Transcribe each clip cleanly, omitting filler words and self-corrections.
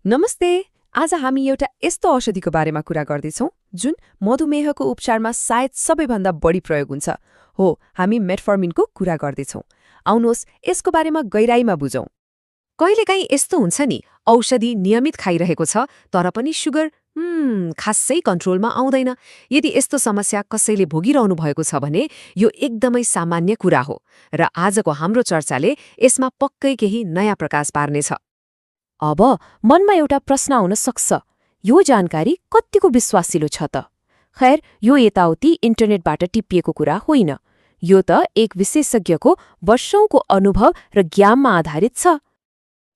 नमस्ते। आज हामी एउटा यस्तो औषधिको बारेमा कुरा गर्दैछौं जुन मधुमेहको उपचारमा सायद सबैभन्दा बढी प्रयोग हुन्छ। हो, हामी मेटफर्मिनको कुरा गर्दैछौं। आउनुहोस् यसको बारेमा गहिराईमा बुझौं। कहिलेकाहीँ यस्तो हुन्छ नि, औषधि नियमित खाइरहेको छ तर पनि सुगर खासै कन्ट्रोलमा आउँदैन। यदि यस्तो समस्या कसैले भोगिरहनु भएको छ भने यो एकदमै सामान्य कुरा हो र आजको हाम्रो चर्चाले यसमा पक्कै केही नयाँ प्रकाश पार्नेछ। अब मनमा एउटा प्रश्न आउन सक्छ, यो जानकारी कतिको विश्वासिलो छ त? खैर, यो यताउति इन्टरनेटबाट टिपिएको कुरा होइन। यो त एक विशेषज्ञको वर्षौंको अनुभव र ज्ञानमा आधारित छ।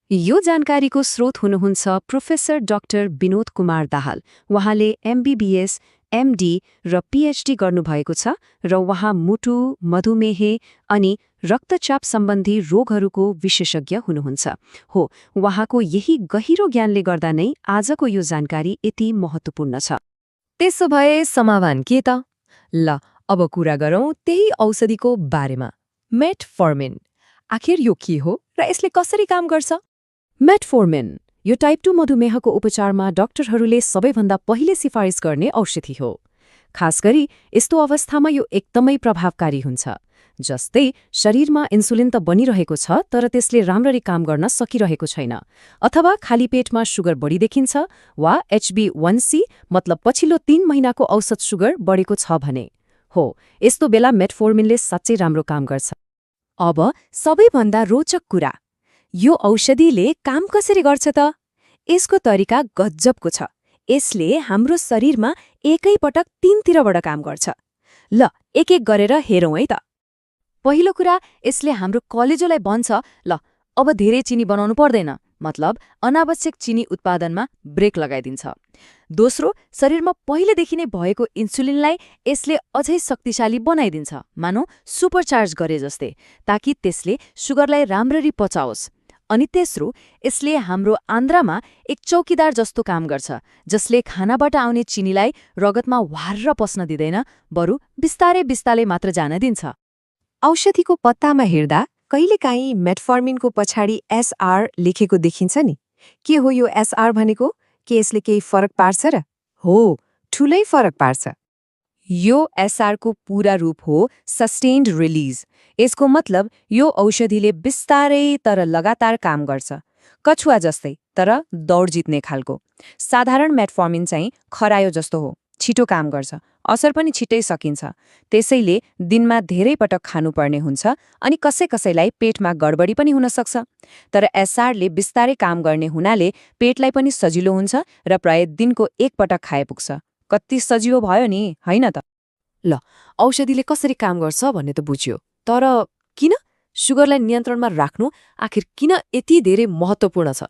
यो जानकारीको स्रोत हुनुहुन्छ प्रोफेसर डाक्टर विनोद कुमार दाहाल। उहाँले MBBS, MD र PhD गर्नुभएको छ र उहाँ मुटु, मधुमेह अनि रक्तचाप सम्बन्धी रोगहरूको विशेषज्ञ हुनुहुन्छ। हो, उहाँको यही गहिरो ज्ञानले गर्दा नै आजको यो जानकारी यति महत्त्वपूर्ण छ। त्यसो भए समाधान के त? ल, अब कुरा गरौं त्यही औषधिको बारेमा। मेटफर्मिन। आखिर यो के हो र यसले कसरी काम गर्छ? मेटफोर्मिन यो टाइप 2 मधुमेहको उपचारमा डाक्टरहरूले सबैभन्दा पहिले सिफारिस गर्ने औषधि हो। खास गरी यस्तो अवस्थामा यो एकदमै प्रभावकारी हुन्छ। जस्तै शरीरमा इन्सुलिन त बनिरहेको छ तर त्यसले राम्ररी काम गर्न सकिरहेको छैन, अथवा खाली पेटमा सुगर बढी देखिन्छ वा HB1C मतलब पछिल्लो 3 महिनाको औसत सुगर बढेको छ भने। हो, यस्तो बेला मेटफोर्मिनले साँच्चै राम्रो काम गर्छ। अब सबैभन्दा रोचक कुरा, यो औषधिले काम कसरी गर्छ त? यसको तरिका गजबको छ। यसले हाम्रो शरीरमा एकै पटक 3तिरबाट काम गर्छ। ल, एक एक गरेर हेरौँ है त। पहिलो कुरा, यसले हाम्रो कलेजोलाई भन्छ, ल अब धेरै चिनी बनाउनु पर्दैन, मतलब अनावश्यक चिनी उत्पादनमा ब्रेक लगाइदिन्छ। दोस्रो, शरीरमा पहिलेदेखि नै भएको इन्सुलिनलाई यसले अझै शक्तिशाली बनाइदिन्छ, मानौ सुपरचार्ज गरे जस्तै, ताकि त्यसले सुगरलाई राम्ररी पचाओस्। अनि तेस्रो, यसले हाम्रो आन्द्रामा एक चौकीदार जस्तो काम गर्छ, जसले खानाबाट आउने चिनीलाई रगतमा वार्र पस्न दिँदैन, बरु बिस्तारै बिस्तारै मात्र जान दिन्छ। औषधिको पत्तामा हेर्दा कहिलेकाहीँ मेटफर्मिनको पछाडि SR लेखेको देखिन्छ नि। के हो यो SR भनेको? के यसले केही फरक पार्छ र? हो, ठूलै फरक पार्छ। यो SR को पूरा रूप हो सस्टेन्ड रिलिज। यसको मतलब यो औषधिले बिस्तारै तर लगातार काम गर्छ, कछुवा जस्तै तर दौड जित्ने खालको। साधारण मेटफर्मिन चाहिँ खरायो जस्तो हो, छिटो काम गर्छ, असर पनि छिटै सकिन्छ। त्यसैले दिनमा धेरै पटक खानुपर्ने हुन्छ अनि कसैलाई पेटमा गडबडी पनि हुन सक्छ। तर SRले बिस्तारै काम गर्ने हुनाले पेटलाई पनि सजिलो हुन्छ र प्राय दिनको एक पटक खाए पुग्छ। कति सजिलो भयो नि, होइन त? ल, औषधिले कसरी काम गर्छ भन्ने त बुझ्यो, तर किन सुगरलाई नियन्त्रणमा राख्नु आखिर किन यति धेरै महत्त्वपूर्ण छ?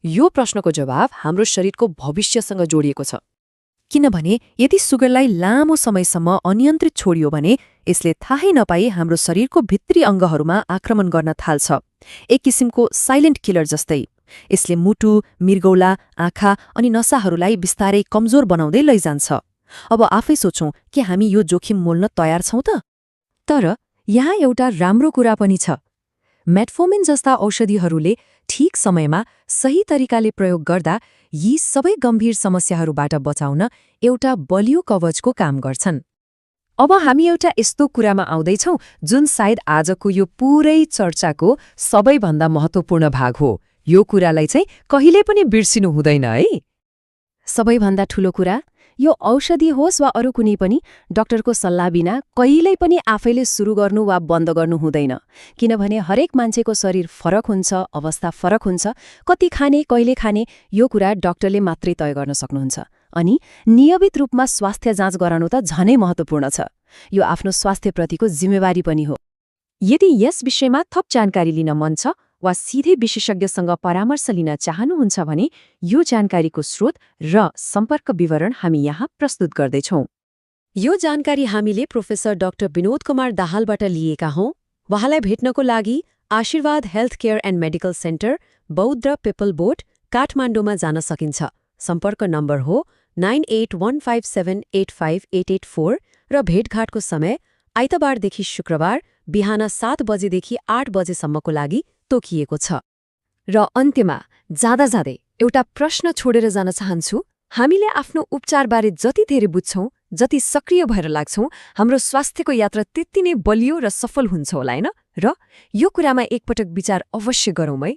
यो प्रश्नको जवाब हाम्रो शरीरको भविष्यसँग जोडिएको छ। किनभने यदि सुगरलाई लामो समयसम्म अनियन्त्रित छोडियो भने यसले थाहै नपाई हाम्रो शरीरको भित्री अङ्गहरूमा आक्रमण गर्न थाल्छ, एक किसिमको साइलेन्ट किलर जस्तै। यसले मुटु, मृगौला, आँखा अनि नसाहरूलाई बिस्तारै कमजोर बनाउँदै लैजान्छ। अब आफै सोचौं कि हामी यो जोखिम मोल्न तयार छौं त? तर यहाँ एउटा राम्रो कुरा पनि छ। मेटफोर्मिन जस्ता औषधिहरूले ठिक समयमा सही तरिकाले प्रयोग गर्दा यी सबै गम्भीर समस्याहरूबाट बचाउन एउटा बलियो कवचको काम गर्छन्। अब हामी एउटा यस्तो कुरामा आउँदैछौं जुन सायद आजको यो पूरै चर्चाको सबैभन्दा महत्त्वपूर्ण भाग हो। यो कुरालाई चाहिँ कहिले पनि बिर्सिनु हुँदैन है। सबैभन्दा ठूलो कुरा, यो औषधि होस् वा अरू कुनै पनि डाक्टरको सल्लाह बिना कहिल्यै पनि आफैले सुरु गर्नु वा बन्द गर्नु हुँदैन। किनभने हरेक मान्छेको शरीर फरक हुन्छ, अवस्था फरक हुन्छ, कति खाने, कहिले खाने, यो कुरा डाक्टरले मात्रै तय गर्न सक्नुहुन्छ। अनि नियमित रूपमा स्वास्थ्य जाँच गराउनु त झनै महत्त्वपूर्ण छ। यो आफ्नो स्वास्थ्यप्रतिको जिम्मेवारी पनि हो। यदि यस विषयमा थप जानकारी लिन मन छ वा सिधै विशेषज्ञसँग परामर्श लिन चाहनुहुन्छ भने यो जानकारीको स्रोत र सम्पर्क विवरण हामी यहाँ प्रस्तुत गर्दैछौं। यो जानकारी हामीले प्रोफेसर डाक्टर विनोद कुमार दाहालबाट लिएका हौं। उहाँलाई भेट्नको लागि आशीर्वाद health care and medical centre, बौद्ध पिपल बोट, काठमाडौँमा जान सकिन्छ। सम्पर्क नम्बर हो 9815785884 र भेटघाटको समय आइतबारदेखि शुक्रबार बिहान 7 बजेदेखि 8 बजेसम्मको लागि तोकिएको छ। र अन्त्यमा जाँदा जाँदै एउटा प्रश्न छोडेर जान चाहन्छु। हामीले आफ्नो उपचारबारे जति धेरै बुझ्छौं, जति सक्रिय भएर लाग्छौं, हाम्रो स्वास्थ्यको यात्रा त्यति नै बलियो र सफल हुन्छ होला हैन? र यो कुरामा एकपटक विचार अवश्य गरौँ है।